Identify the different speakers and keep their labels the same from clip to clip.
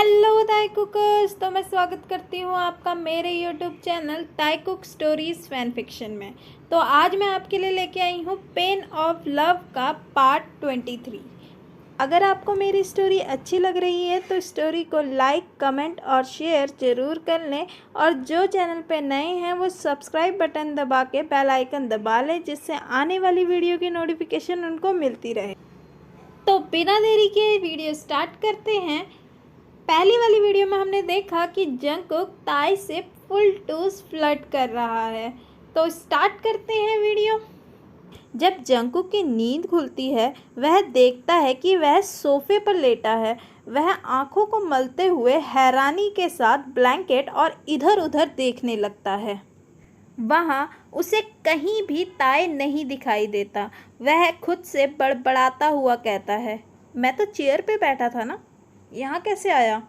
Speaker 1: Hello ताई cookers. तो मैं स्वागत करती हूँ आपका मेरे यूट्यूब चैनल ताई कुक स्टोरीज फैन फिक्शन में। तो आज मैं आपके लिए लेके आई हूँ पेन ऑफ लव का पार्ट 23। अगर आपको मेरी स्टोरी अच्छी लग रही है तो स्टोरी को लाइक कमेंट और शेयर ज़रूर कर लें, और जो चैनल पे नए हैं वो सब्सक्राइब बटन दबा के बेल आइकन दबा लें, जिससे आने वाली वीडियो की नोटिफिकेशन उनको मिलती रहे। तो बिना देरी के वीडियो स्टार्ट करते हैं। पहली वाली वीडियो में हमने देखा कि जंगकुक ताई से फुल टूस फ्लर्ट कर रहा है। तो स्टार्ट करते हैं वीडियो। जब जंगकुक की नींद खुलती है, वह देखता है कि वह सोफे पर लेटा है। वह आंखों को मलते हुए हैरानी के साथ ब्लैंकेट और इधर उधर देखने लगता है। वहाँ उसे कहीं भी ताई नहीं दिखाई देता। वह खुद से बड़बड़ाता हुआ कहता है, मैं तो चेयर पे बैठा था ना, यहाँ कैसे आया।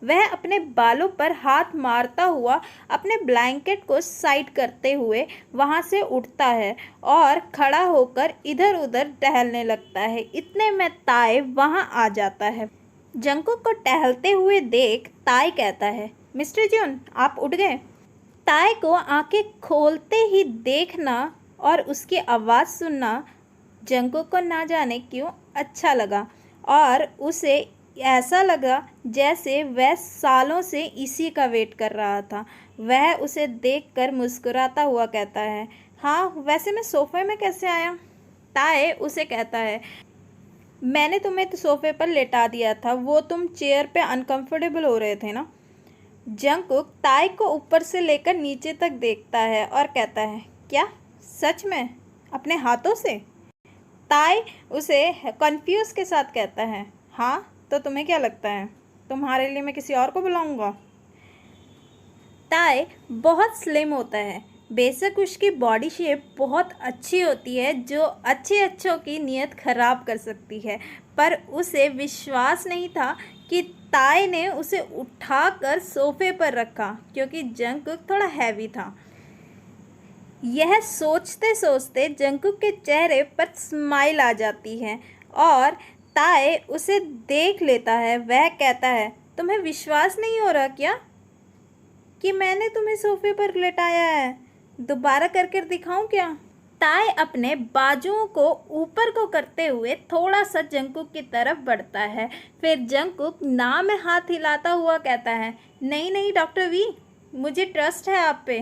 Speaker 1: वह अपने बालों पर हाथ मारता हुआ अपने ब्लैंकेट को साइड करते हुए वहाँ से उठता है और खड़ा होकर इधर उधर टहलने लगता है। इतने में ताई वहाँ आ जाता है। जंगकुक को टहलते हुए देख ताई कहता है, मिस्टर जून आप उठ गए। ताई को आंखें खोलते ही देखना और उसकी आवाज़ सुनना जंगकुक को ना जाने क्यों अच्छा लगा, और उसे ऐसा लगा जैसे वह सालों से इसी का वेट कर रहा था। वह उसे देखकर मुस्कुराता हुआ कहता है, हाँ वैसे मैं सोफे में कैसे आया। ताई उसे कहता है, मैंने तुम्हें तो सोफे पर लेटा दिया था, वो तुम चेयर पे अनकंफर्टेबल हो रहे थे ना। जंगकुक ताई को ऊपर से लेकर नीचे तक देखता है और कहता है, क्या सच में अपने हाथों से। ताई उसे कंफ्यूज के साथ कहता है, हाँ तो तुम्हें क्या लगता है तुम्हारे लिए मैं किसी और को बुलाऊंगा। ताई बहुत स्लिम होता है। बेशक उसकी बॉडी शेप बहुत अच्छी होती है जो अच्छों की नीयत खराब कर सकती है, पर उसे विश्वास नहीं था कि ताई ने उसे उठाकर सोफे पर रखा, क्योंकि जंगकुक थोड़ा हैवी था। यह सोचते सोचते जंगकुक के चेहरे पर स्माइल आ जाती है और ताई उसे देख लेता है। वह कहता है, तुम्हें विश्वास नहीं हो रहा क्या कि मैंने तुम्हें सोफे पर लेटाया है। दोबारा करके दिखाऊं क्या। ताई अपने बाजुओं को ऊपर को करते हुए थोड़ा सा जंगकुक की तरफ बढ़ता है। फिर जंगकुक ना में हाथ हिलाता हुआ कहता है, नहीं नहीं डॉक्टर वी, मुझे ट्रस्ट है आप पे।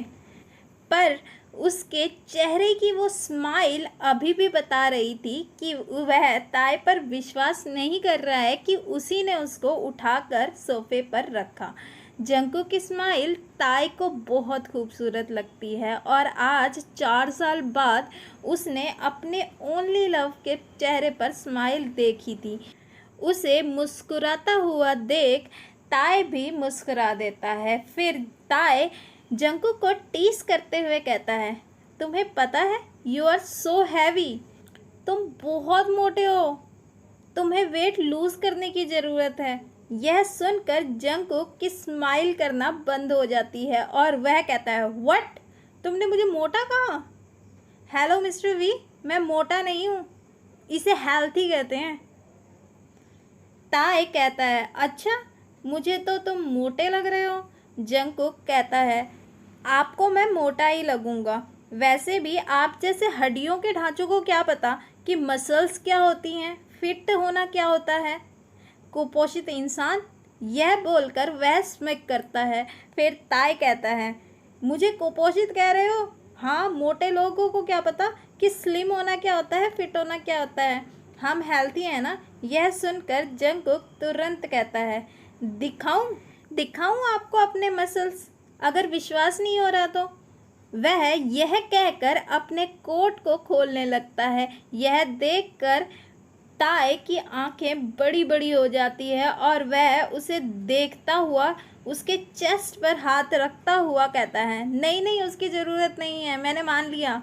Speaker 1: पर उसके चेहरे की वो स्माइल अभी भी बता रही थी कि वह ताई पर विश्वास नहीं कर रहा है कि उसी ने उसको उठाकर सोफे पर रखा। जंगकुक की स्माइल ताई को बहुत खूबसूरत लगती है, और आज 4 साल बाद उसने अपने ओनली लव के चेहरे पर स्माइल देखी थी। उसे मुस्कुराता हुआ देख ताई भी मुस्कुरा देता है। फिर ताई जंगकुक को टीस करते हुए कहता है, तुम्हें पता है यू आर सो हैवी, तुम बहुत मोटे हो, तुम्हें वेट लूज करने की ज़रूरत है। यह सुनकर जंगकुक की स्माइल करना बंद हो जाती है और वह कहता है, व्हाट, तुमने मुझे मोटा कहा। हेलो मिस्टर वी, मैं मोटा नहीं हूँ, इसे हेल्थी कहते हैं। ताई कहता है, अच्छा मुझे तो तुम मोटे लग रहे हो। जंगकुक कहता है, आपको मैं मोटा ही लगूंगा, वैसे भी आप जैसे हड्डियों के ढांचों को क्या पता कि मसल्स क्या होती हैं, फिट होना क्या होता है, कुपोषित इंसान। यह बोलकर वह स्मिक करता है। फिर ताई कहता है, मुझे कुपोषित कह रहे हो। हाँ, मोटे लोगों को क्या पता कि स्लिम होना क्या होता है, फिट होना क्या होता है, हम हेल्थी हैं ना। यह सुनकर जंगकुक तुरंत कहता है, दिखाऊं आपको अपने मसल्स, अगर विश्वास नहीं हो रहा तो। वह यह कहकर अपने कोट को खोलने लगता है। यह देखकर ताई की आंखें बड़ी बड़ी हो जाती है और वह उसे देखता हुआ उसके चेस्ट पर हाथ रखता हुआ कहता है, नहीं नहीं उसकी ज़रूरत नहीं है, मैंने मान लिया।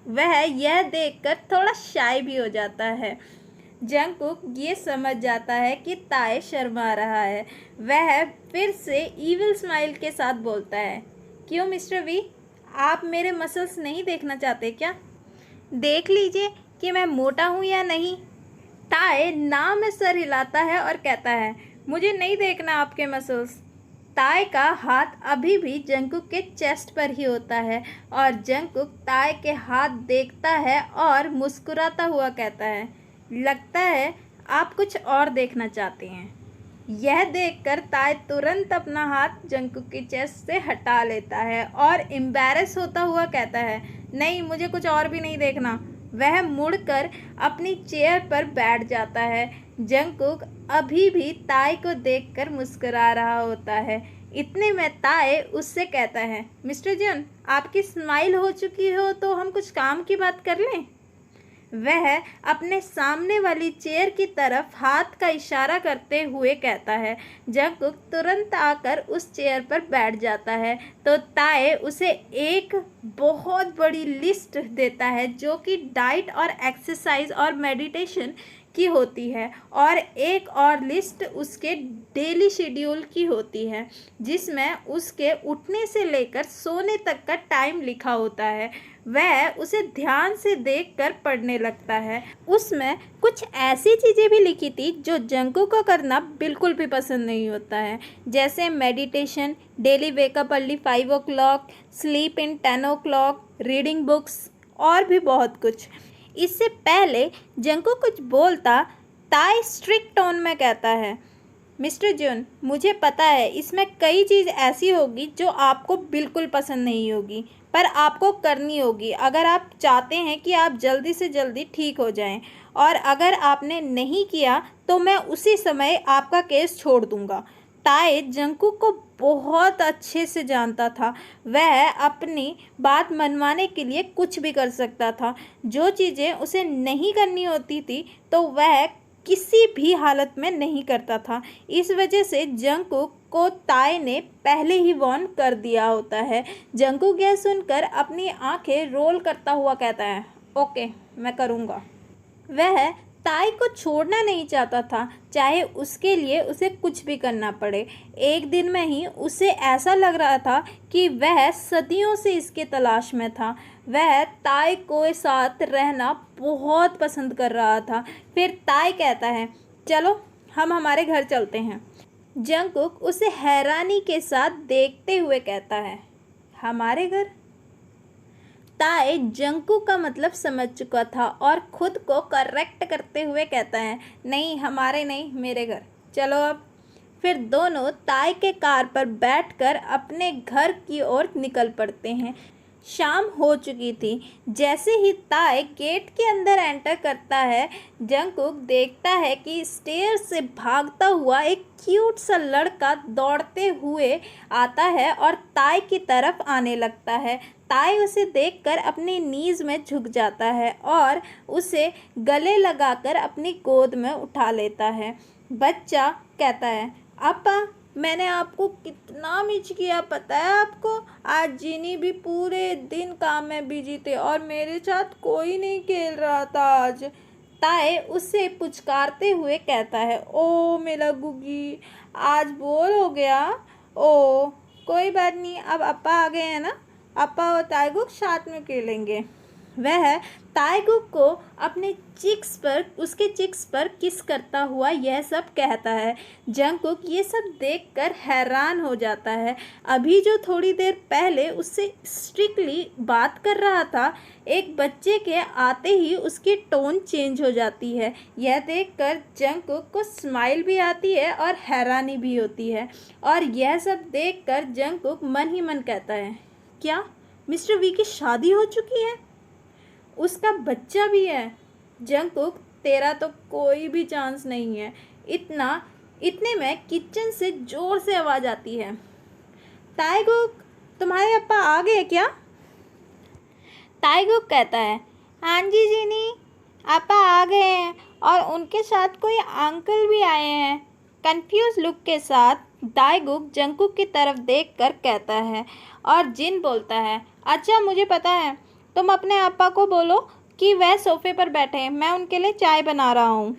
Speaker 1: वह यह देखकर थोड़ा शाय भी हो जाता है। जंगकुक ये समझ जाता है कि ताई शर्मा रहा है। वह फिर से इविल स्माइल के साथ बोलता है, क्यों मिस्टर वी, आप मेरे मसल्स नहीं देखना चाहते क्या। देख लीजिए कि मैं मोटा हूँ या नहीं। ताई ना में सर हिलाता है और कहता है, मुझे नहीं देखना आपके मसल्स। ताई का हाथ अभी भी जंगकुक के चेस्ट पर ही होता है और जंगकुक ताई के हाथ देखता है और मुस्कुराता हुआ कहता है, लगता है आप कुछ और देखना चाहते हैं। यह देखकर ताई तुरंत अपना हाथ जंगकुक की चेस्ट से हटा लेता है और एम्बैरेस होता हुआ कहता है, नहीं, मुझे कुछ और भी नहीं देखना। वह मुड़कर अपनी चेयर पर बैठ जाता है। जंगकुक अभी भी ताई को देखकर मुस्कुरा रहा होता है। इतने में ताई उससे कहता है, मिस्टर जन, आपकी स्माइल हो चुकी हो तो हम कुछ काम की बात कर लें। वह अपने सामने वाली चेयर की तरफ हाथ का इशारा करते हुए कहता है। जंगकुक तुरंत आकर उस चेयर पर बैठ जाता है तो ताई उसे एक बहुत बड़ी लिस्ट देता है जो कि डाइट और एक्सरसाइज और मेडिटेशन की होती है, और एक और लिस्ट उसके डेली शेड्यूल की होती है जिसमें उसके उठने से लेकर सोने तक का टाइम लिखा होता है। वह उसे ध्यान से देखकर पढ़ने लगता है। उसमें कुछ ऐसी चीज़ें भी लिखी थी जो जंगकुक को करना बिल्कुल भी पसंद नहीं होता है, जैसे meditation, daily wake up early 5 o'clock, sleep in 10 o'clock, reading books और भी बहुत कुछ। इससे पहले जंगकुक कुछ बोलता, ताई स्ट्रिक्ट टोन में कहता है, मिस्टर जून, मुझे पता है इसमें कई चीज़ ऐसी होगी जो आपको बिल्कुल पसंद नहीं होगी, पर आपको करनी होगी अगर आप चाहते हैं कि आप जल्दी से जल्दी ठीक हो जाएं, और अगर आपने नहीं किया तो मैं उसी समय आपका केस छोड़ दूंगा। ताई जंगकुक को बहुत अच्छे से जानता था। वह अपनी बात मनवाने के लिए कुछ भी कर सकता था। जो चीज़ें उसे नहीं करनी होती थी तो वह किसी भी हालत में नहीं करता था। इस वजह से जंगकुक को ताई ने पहले ही वार्न कर दिया होता है। जंगकुक यह सुनकर अपनी आंखें रोल करता हुआ कहता है, ओके, मैं करूँगा। वह ताई को छोड़ना नहीं चाहता था, चाहे उसके लिए उसे कुछ भी करना पड़े। एक दिन में ही उसे ऐसा लग रहा था कि वह सदियों से इसके तलाश में था। वह ताई को साथ रहना बहुत पसंद कर रहा था। फिर ताई कहता है, चलो हम हमारे घर चलते हैं। जंगकुक उसे हैरानी के साथ देखते हुए कहता है, हमारे घर? ताई जंगकुक का मतलब समझ चुका था और खुद को करेक्ट करते हुए कहता है, नहीं, हमारे नहीं, मेरे घर, चलो अब। फिर दोनों ताई के कार पर बैठकर अपने घर की ओर निकल पड़ते हैं। शाम हो चुकी थी। जैसे ही ताई गेट के अंदर एंटर करता है, जंगकुक देखता है कि स्टेयर से भागता हुआ एक क्यूट सा लड़का दौड़ते हुए आता है और ताई की तरफ आने लगता है। ताई उसे देखकर अपनी नीज़ में झुक जाता है और उसे गले लगाकर अपनी गोद में उठा लेता है। बच्चा कहता है, अपा, मैंने आपको कितना मिस किया पता है आपको? आज जीनी भी पूरे दिन काम में बिजी थे और मेरे साथ कोई नहीं खेल रहा था आज। ताई उससे पुचकारते हुए कहता है, ओ मेरा गुगी, आज बोर हो गया? ओ कोई बात नहीं, अब अपा आ गए हैं ना, अपा और ताईगुक साथ में खेलेंगे। वह ताईगुक को अपने उसके चिक्स पर किस करता हुआ यह सब कहता है। जंगकुक ये सब देखकर हैरान हो जाता है। अभी जो थोड़ी देर पहले उससे स्ट्रिक्टली बात कर रहा था, एक बच्चे के आते ही उसकी टोन चेंज हो जाती है। यह देखकर जंगकुक को स्माइल भी आती है और हैरानी भी होती है। और यह सब देखकर जंगकुक मन ही मन कहता है, क्या मिस्टर वी की शादी हो चुकी है? उसका बच्चा भी है। जंगकुक, तेरा तो कोई भी चांस नहीं है। इतने में किचन से ज़ोर से आवाज़ आती है, ताईगुक, तुम्हारे अपा आ गए क्या? ताईगुक कहता है, हाँ जी जीनी, अपा आ गए हैं और उनके साथ कोई अंकल भी आए हैं। कंफ्यूज लुक के साथ ताईगुक जंगकुक की तरफ देखकर कहता है और जिन बोलता है, अच्छा मुझे पता है, तुम अपने अपा को बोलो कि वह सोफे पर बैठे हैं, मैं उनके लिए चाय बना रहा हूँ।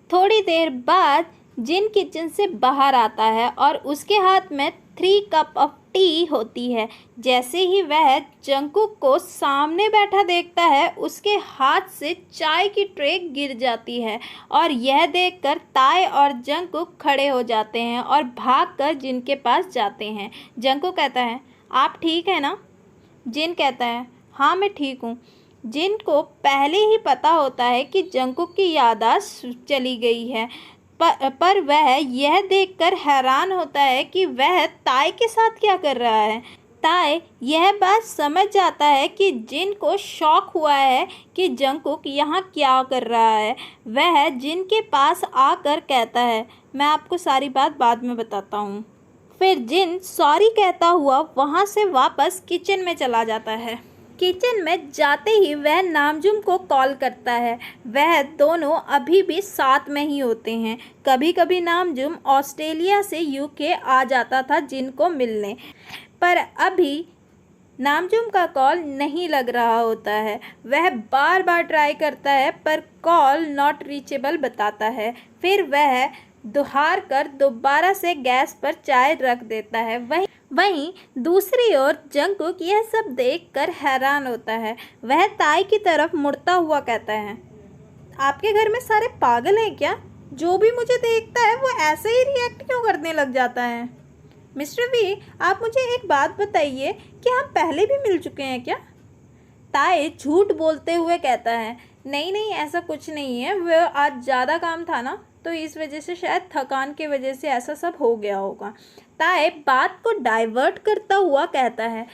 Speaker 1: थोड़ी देर बाद जिन किचन से बाहर आता है और उसके हाथ में 3 कप ऑफ टी होती है। जैसे ही वह जंगकुक को सामने बैठा देखता है, उसके हाथ से चाय की ट्रे गिर जाती है और यह देखकर ताए और जंगकुक खड़े हो जाते हैं और भागकर जिन के पास जाते हैं। जंगकुक कहता है, आप ठीक है ना? जिन कहता है, हाँ मैं ठीक हूँ। जिन को पहले ही पता होता है कि जंगकुक की याददाश्त चली गई है, पर वह यह देखकर हैरान होता है कि वह ताई के साथ क्या कर रहा है। ताई यह बात समझ जाता है कि जिन को शौक हुआ है कि जंगकुक यहाँ क्या कर रहा है। वह जिन के पास आकर कहता है, मैं आपको सारी बात बाद में बताता हूँ। फिर जिन सॉरी कहता हुआ वहाँ से वापस किचन में चला जाता है। किचन में जाते ही वह नामजुम को कॉल करता है। वह दोनों अभी भी साथ में ही होते हैं। कभी कभी नामजुम ऑस्ट्रेलिया से यूके आ जाता था जिन को मिलने, पर अभी नामजुम का कॉल नहीं लग रहा होता है। वह बार बार ट्राई करता है पर कॉल नॉट रीचेबल बताता है। फिर वह दुहार कर दोबारा से गैस पर चाय रख देता है। वहीं दूसरी ओर जंगकुक यह सब देखकर हैरान होता है। वह ताई की तरफ मुड़ता हुआ कहता है, आपके घर में सारे पागल हैं क्या? जो भी मुझे देखता है वो ऐसे ही रिएक्ट क्यों करने लग जाता है? मिस्टर वी, आप मुझे एक बात बताइए कि हम पहले भी मिल चुके हैं क्या? ताई झूठ बोलते हुए कहता है, नहीं नहीं ऐसा कुछ नहीं है, वह आज ज़्यादा काम था ना, तो इस वजह से शायद थकान की वजह से ऐसा सब हो गया होगा। ताई बात को डाइवर्ट करता हुआ कहता है,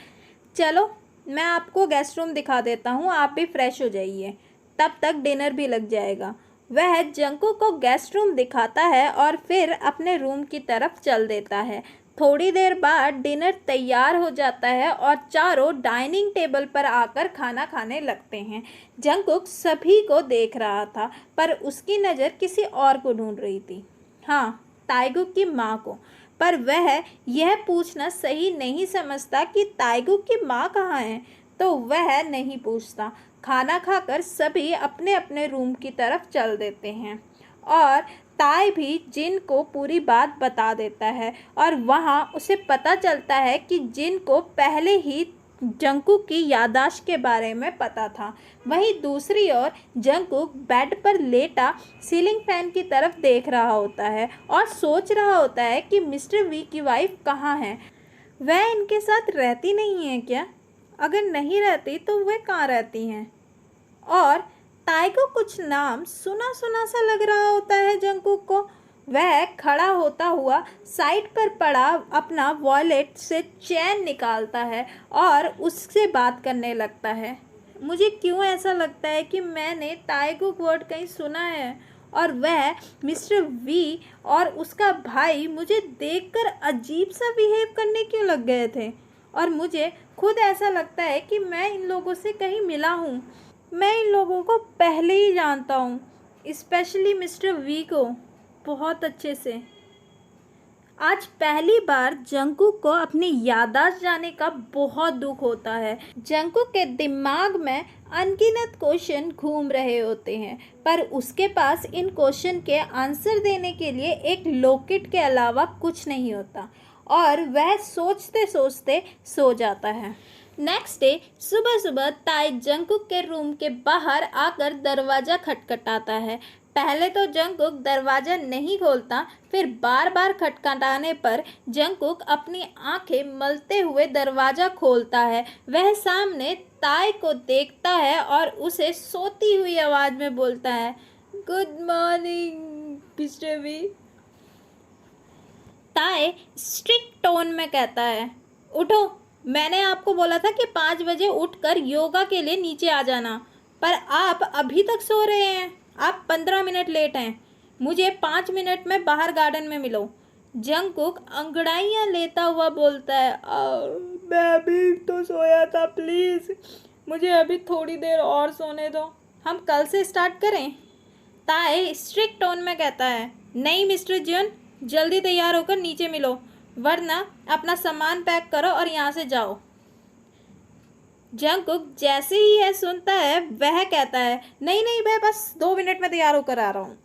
Speaker 1: चलो मैं आपको गेस्ट रूम दिखा देता हूँ, आप भी फ्रेश हो जाइए, तब तक डिनर भी लग जाएगा। वह जंगकुक को गेस्ट रूम दिखाता है और फिर अपने रूम की तरफ चल देता है। थोड़ी देर बाद डिनर तैयार हो जाता है और चारों डाइनिंग टेबल पर आकर खाना खाने लगते हैं। जंगकुक सभी को देख रहा था, पर उसकी नज़र किसी और को ढूंढ रही थी। हाँ, ताइगुक की माँ को। पर वह यह पूछना सही नहीं समझता कि ताइगुक की माँ कहाँ है, तो वह नहीं पूछता। खाना खाकर सभी अपने अपने रूम की तरफ चल देते हैं और ताई भी जिन को पूरी बात बता देता है और वहाँ उसे पता चलता है कि जिन को पहले ही जंगकुक की याददाश्त के बारे में पता था। वहीं दूसरी ओर जंगकुक बेड पर लेटा सीलिंग फैन की तरफ देख रहा होता है और सोच रहा होता है कि मिस्टर वी की वाइफ कहाँ है। वह इनके साथ रहती नहीं है क्या? अगर नहीं रहती तो वह कहाँ रहती हैं? और ताई को कुछ नाम सुना सुना सा लग रहा होता है जंगकुक को। वह खड़ा होता हुआ साइड पर पड़ा अपना वॉलेट से चैन निकालता है और उससे बात करने लगता है। मुझे क्यों ऐसा लगता है कि मैंने ताइगुक वर्ड कहीं सुना है और वह मिस्टर वी और उसका भाई मुझे देखकर अजीब सा बिहेव करने क्यों लग गए थे, और मुझे खुद ऐसा लगता है कि मैं इन लोगों से कहीं मिला हूँ। मैं इन लोगों को पहले ही जानता हूँ, स्पेशली मिस्टर वी को बहुत अच्छे से। आज पहली बार जंगकुक को अपनी याददाश्त जाने का बहुत दुख होता है। जंगकुक के दिमाग में अनगिनत क्वेश्चन घूम रहे होते हैं, पर उसके पास इन क्वेश्चन के आंसर देने के लिए एक लॉकेट के अलावा कुछ नहीं होता और वह सोचते सोचते सो जाता है। नेक्स्ट डे सुबह सुबह ताई जंगकुक के रूम के बाहर आकर दरवाज़ा खटखटाता है। पहले तो जंगकुक दरवाज़ा नहीं खोलता, फिर बार बार खटखटाने पर जंगकुक अपनी आंखें मलते हुए दरवाज़ा खोलता है। वह सामने ताई को देखता है और उसे सोती हुई आवाज़ में बोलता है, गुड मॉर्निंग मिस्टर वी। ताई स्ट्रिक्ट टोन में कहता है, उठो, मैंने आपको बोला था कि 5 बजे उठकर योगा के लिए नीचे आ जाना, पर आप अभी तक सो रहे हैं। आप 15 मिनट लेट हैं। मुझे 5 मिनट में बाहर गार्डन में मिलो। जंगकुक अंगड़ाइयाँ लेता हुआ बोलता है, मैं अभी तो सोया था, प्लीज़ मुझे अभी थोड़ी देर और सोने दो, हम कल से स्टार्ट करें। ताई स्ट्रिक्ट टोन में कहता है, नहीं मिस्टर जन, जल्दी तैयार होकर नीचे मिलो, वरना अपना सामान पैक करो और यहाँ से जाओ। जंगकुक जैसे ही यह सुनता है वह कहता है, नहीं नहीं मैं बस 2 मिनट में तैयार होकर आ रहा हूँ।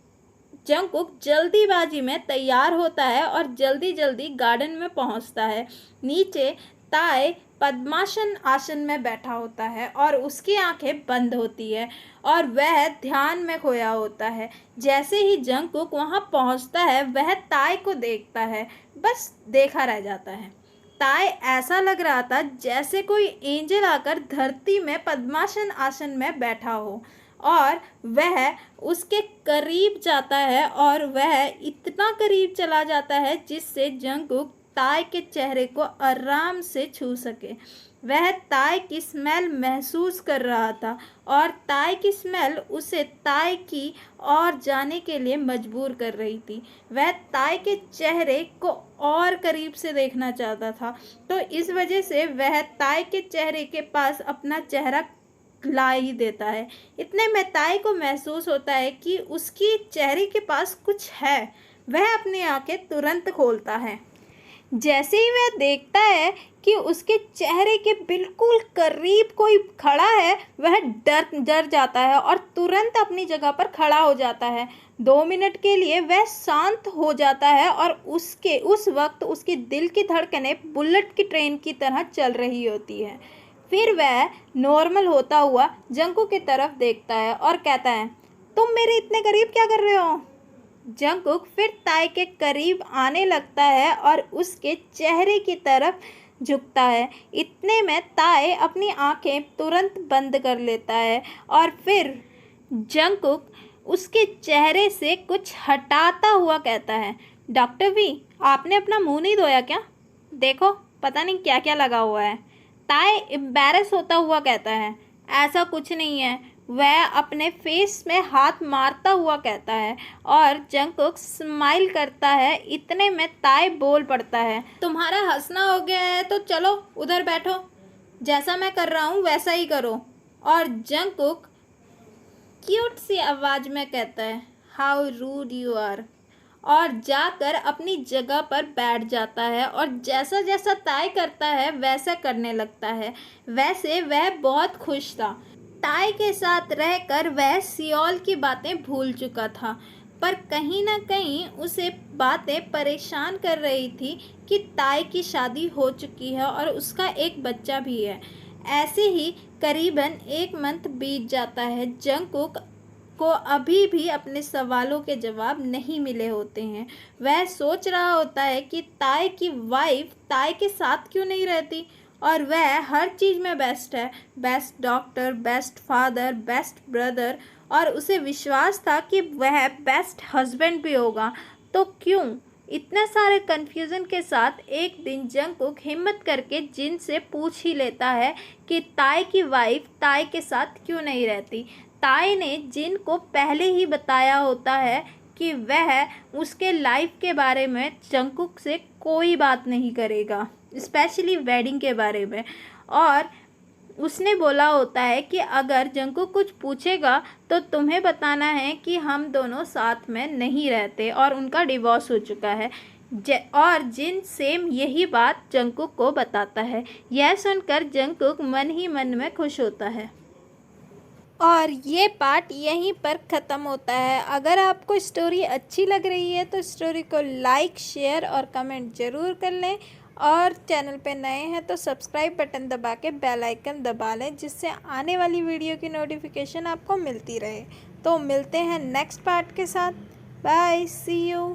Speaker 1: जंगकुक जल्दीबाजी में तैयार होता है और जल्दी जल्दी गार्डन में पहुंचता है। नीचे ताए पद्मासन आसन में बैठा होता है और उसकी आंखें बंद होती है और वह ध्यान में खोया होता है। जैसे ही जंगकुक वहां पहुंचता है वह ताए को देखता है, बस देखा रह जाता है। ताए ऐसा लग रहा था जैसे कोई एंजल आकर धरती में पद्मासन आसन में बैठा हो और वह उसके करीब जाता है और वह इतना करीब चला जाता है जिससे जंगकुक ताए के चेहरे को आराम से छू सके। वह ताए की स्मेल महसूस कर रहा था और ताए की स्मेल उसे ताए की ओर जाने के लिए मजबूर कर रही थी। वह ताए के चेहरे को और करीब से देखना चाहता था, तो इस वजह से वह ताए के चेहरे के पास अपना चेहरा ला ही देता है। इतने में ताए को महसूस होता है कि उसकी चेहरे के पास कुछ है। वह अपनी आंखें तुरंत खोलता है। जैसे ही वह देखता है कि उसके चेहरे के बिल्कुल करीब कोई खड़ा है, वह डर जाता है और तुरंत अपनी जगह पर खड़ा हो जाता है। 2 मिनट के लिए वह शांत हो जाता है और उस वक्त उसके दिल की धड़कनें बुलेट की ट्रेन की तरह चल रही होती है। फिर वह नॉर्मल होता हुआ जंगकुक की तरफ देखता है और कहता है, तुम मेरे इतने करीब क्या कर रहे हो? जंगकुक फिर ताए के करीब आने लगता है और उसके चेहरे की तरफ झुकता है। इतने में ताए अपनी आंखें तुरंत बंद कर लेता है और फिर जंगकुक उसके चेहरे से कुछ हटाता हुआ कहता है, डॉक्टर वी, आपने अपना मुंह नहीं धोया क्या? देखो, पता नहीं क्या क्या लगा हुआ है। ताए एम्बैरेस होता हुआ कहता है, ऐसा कुछ नहीं है। वह अपने फेस में हाथ मारता हुआ कहता है और जंगकुक स्माइल करता है। इतने में ताए बोल पड़ता है, तुम्हारा हंसना हो गया है तो चलो उधर बैठो, जैसा मैं कर रहा हूँ वैसा ही करो। और जंगकुक क्यूट सी आवाज़ में कहता है, हाउ रूड यू आर, और जाकर अपनी जगह पर बैठ जाता है और जैसा जैसा ताए करता है वैसा करने लगता है। वैसे वह बहुत खुश था। ताए के साथ रहकर वह सियोल की बातें भूल चुका था, पर कहीं ना कहीं उसे बातें परेशान कर रही थी कि ताए की शादी हो चुकी है और उसका एक बच्चा भी है। ऐसे ही करीबन 1 मंथ बीत जाता है। जंगकुक को अभी भी अपने सवालों के जवाब नहीं मिले होते हैं। वह सोच रहा होता है कि ताए की वाइफ ताए के साथ क्यों नहीं रहती, और वह हर चीज़ में बेस्ट है, best doctor, best father, best brother, और उसे विश्वास था कि वह बेस्ट हस्बैंड भी होगा। तो क्यों? इतने सारे कन्फ्यूज़न के साथ एक दिन जंगकुक हिम्मत करके जिन से पूछ ही लेता है कि ताए की वाइफ ताए के साथ क्यों नहीं रहती। ताए ने जिन को पहले ही बताया होता है कि वह उसके लाइफ के बारे में जंगकुक से कोई बात नहीं करेगा, स्पेशली वेडिंग के बारे में। और उसने बोला होता है कि अगर जंगकुक कुछ पूछेगा तो तुम्हें बताना है कि हम दोनों साथ में नहीं रहते और उनका डिवोर्स हो चुका है। और जिन सेम यही बात जंगकुक को बताता है। यह सुनकर जंगकुक मन ही मन में खुश होता है। और ये पार्ट यहीं पर ख़त्म होता है। अगर आपको स्टोरी अच्छी लग रही है तो स्टोरी को लाइक, शेयर और कमेंट ज़रूर कर लें, और चैनल पे नए हैं तो सब्सक्राइब बटन दबा के बेल आइकन दबा लें, जिससे आने वाली वीडियो की नोटिफिकेशन आपको मिलती रहे। तो मिलते हैं नेक्स्ट पार्ट के साथ। Bye, see you.